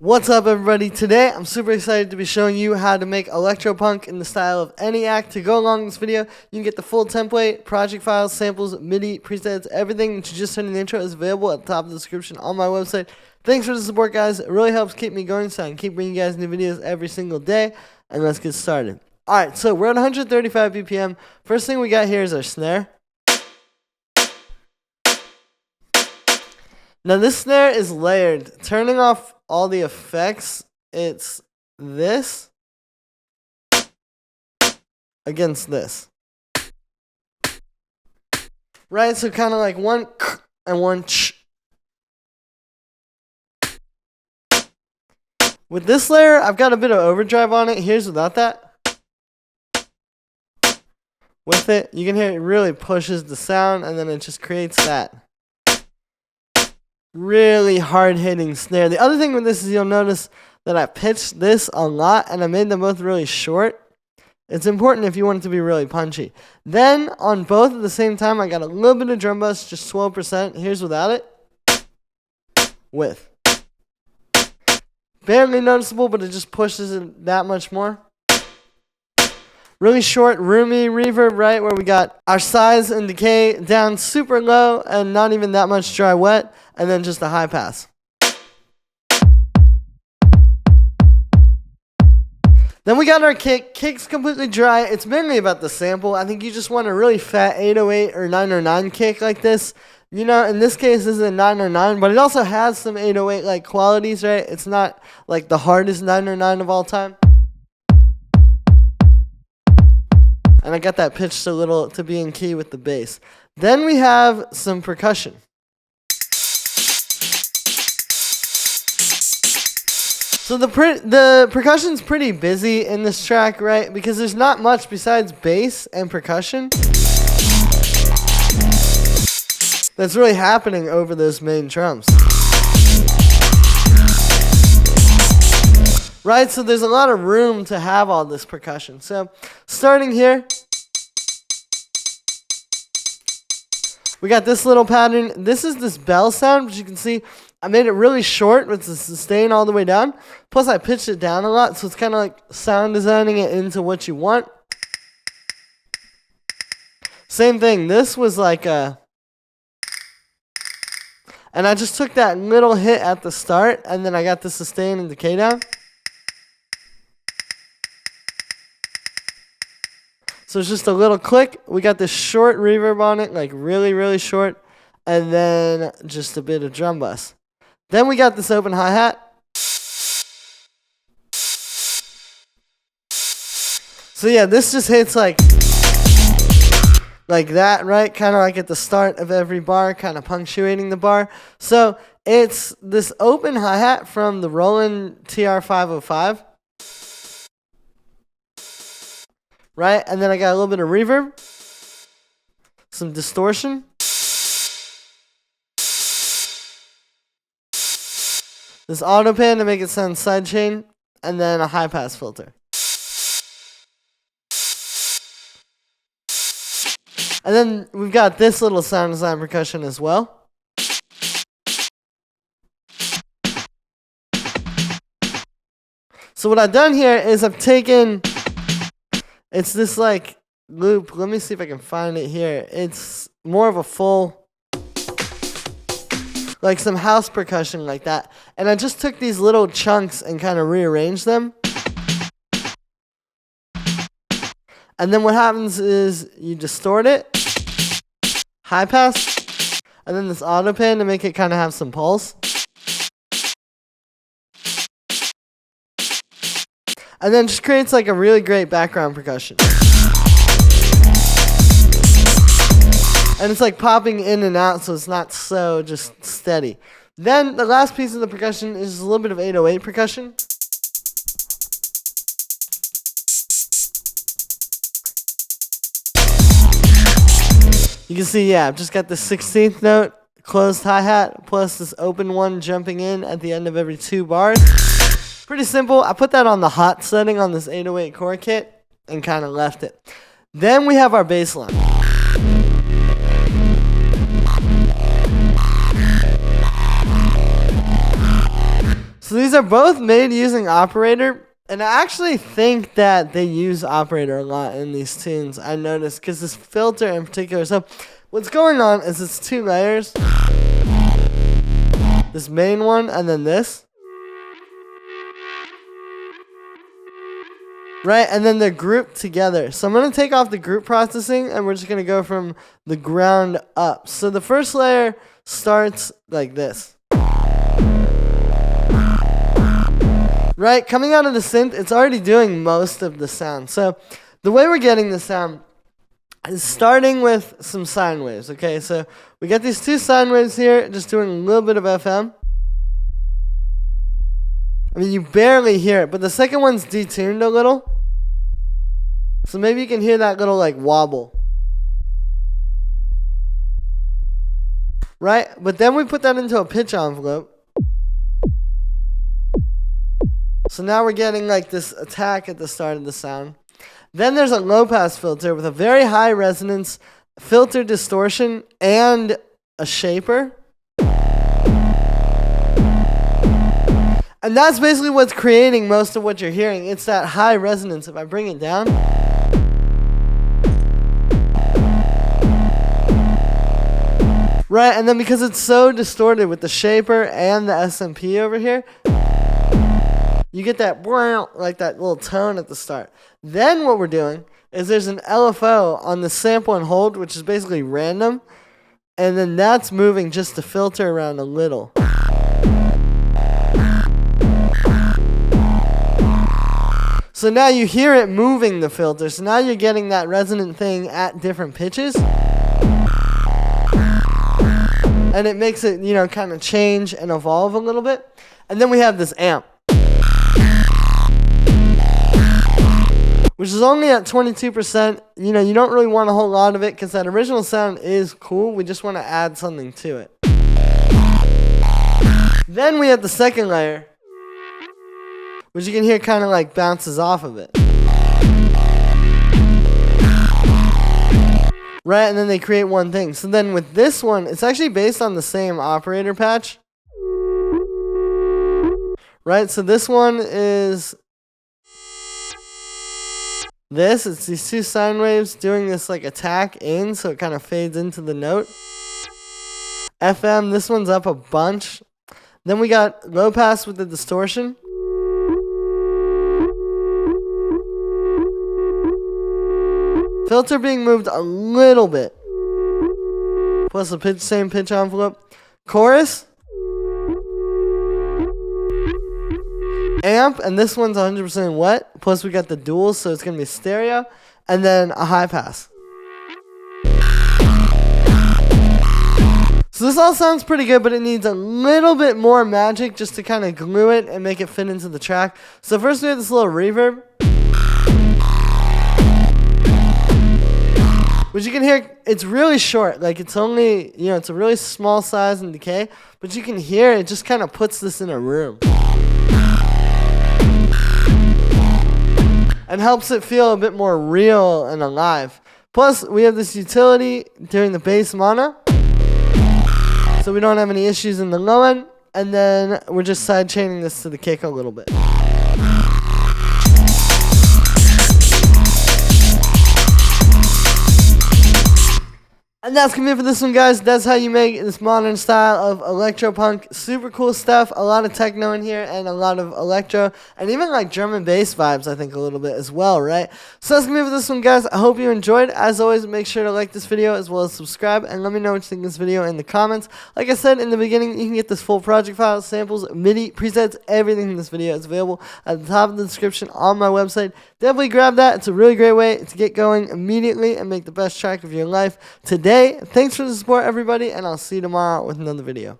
What's up, everybody? Today I'm super excited to be showing you how to make electropunk in the style of any act. To go along with this video, you can get the full template, project files, samples, MIDI, presets, everything that you just heard in the intro is available at the top of the description on my website. Thanks for the support, guys. It really helps keep me going so I can keep bringing you guys new videos every single day. And let's get started. Alright, so we're at 135 BPM. First thing we got here is our snare. Now this snare is layered. Turning off all the effects, it's this against this. Right, so kind of like one and one ch. With this layer, I've got a bit of overdrive on it. Here's without that. With it, you can hear it really pushes the sound, and then it just creates that really hard-hitting snare. The other thing with this is you'll notice that I pitched this a lot, and I made them both really short. It's important if you want it to be really punchy. Then, on both at the same time, I got a little bit of drum bus, just 12%. Here's without it. With. Barely noticeable, but it just pushes it that much more. Really short, roomy reverb, right, where we got our size and decay down super low and not even that much dry wet, and then just a high pass. Then we got our kick. Kick's completely dry. It's mainly about the sample. I think you just want a really fat 808 or 909 kick like this. You know, in this case, this is a 909, but it also has some 808-like qualities, right? It's not like the hardest 909 of all time. And I got that pitched a little to be in key with the bass. Then we have some percussion. So the percussion's pretty busy in this track, right? Because there's not much besides bass and percussion that's really happening over those main drums. Right, so there's a lot of room to have all this percussion. So, starting here, we got this little pattern. This is this bell sound, which you can see I made it really short with the sustain all the way down. Plus, I pitched it down a lot, so it's kind of like sound designing it into what you want. Same thing. This was like a... And I just took that little hit at the start, and then I got the sustain and decay down. So it's just a little click. We got this short reverb on it, like really, really short. And then just a bit of drum bus. Then we got this open hi-hat. So yeah, this just hits like that, right? Kind of like at the start of every bar, kind of punctuating the bar. So it's this open hi-hat from the Roland TR-505. Right, and then I got a little bit of reverb, some distortion, this auto pan to make it sound sidechain, and then a high pass filter. And then we've got this little sound design percussion as well. So what I've done here is I've taken... It's this like loop. Let me see if I can find it here. It's more of a full, like some house percussion like that. And I just took these little chunks and kind of rearranged them. And then what happens is you distort it, high pass, and then this auto pan to make it kind of have some pulse. And then just creates like a really great background percussion. And it's like popping in and out, so it's not so just steady. Then the last piece of the percussion is a little bit of 808 percussion. You can see, yeah, I've just got the 16th note, closed hi-hat, plus this open one jumping in at the end of every 2 bars. Pretty simple. I put that on the hot setting on this 808 core kit and kind of left it. Then we have our bass line. So these are both made using operator. And I actually think that they use operator a lot in these tunes. I noticed because this filter in particular. So what's going on is it's 2 layers. This main one and then this. Right, and then they're grouped together. So I'm going to take off the group processing and we're just going to go from the ground up. So the first layer starts like this. Right, coming out of the synth, it's already doing most of the sound. So the way we're getting the sound is starting with some sine waves, okay? So we got these 2 sine waves here, just doing a little bit of FM. I mean, you barely hear it, but the second one's detuned a little. So maybe you can hear that little, like, wobble. Right, but then we put that into a pitch envelope. So now we're getting like this attack at the start of the sound. Then there's a low pass filter with a very high resonance, filter distortion, and a shaper. And that's basically what's creating most of what you're hearing. It's that high resonance. If I bring it down. Right, and then because it's so distorted with the shaper and the SMP over here, you get that like that little tone at the start. Then what we're doing is there's an LFO on the sample and hold, which is basically random. And then that's moving just to filter around a little. So now you hear it moving the filter. So now you're getting that resonant thing at different pitches. And it makes it, you know, kind of change and evolve a little bit. And then we have this amp, which is only at 22%. You know, you don't really want a whole lot of it because that original sound is cool. We just want to add something to it. Then we have the second layer, which you can hear kind of like bounces off of it. Right, and then they create one thing. So then with this one, it's actually based on the same operator patch. Right, so this one is this. It's these 2 sine waves doing this like attack in, so it kind of fades into the note. FM, this one's up a bunch. Then we got low pass with the distortion. Filter being moved a little bit. Plus the same pitch envelope. Chorus. Amp, and this one's 100% wet. Plus we got the duals, so it's going to be stereo. And then a high pass. So this all sounds pretty good, but it needs a little bit more magic just to kind of glue it and make it fit into the track. So first we have this little reverb, which you can hear, it's really short. Like it's only, you know, it's a really small size and decay, but you can hear it just kind of puts this in a room. And helps it feel a bit more real and alive. Plus, we have this utility during the bass mono, so we don't have any issues in the low end. And then we're just sidechaining this to the kick a little bit. And that's gonna be it for this one, guys. That's how you make this modern style of electro punk. Super cool stuff. A lot of techno in here and a lot of electro and even like drum and bass vibes, I think, a little bit as well, right? So that's gonna be it for this one, guys. I hope you enjoyed. As always, make sure to like this video as well as subscribe and let me know what you think of this video in the comments. Like I said in the beginning, you can get this full project file, samples, MIDI, presets, everything in this video is available at the top of the description on my website. Definitely grab that. It's a really great way to get going immediately and make the best track of your life today. Thanks for the support, everybody, and I'll see you tomorrow with another video.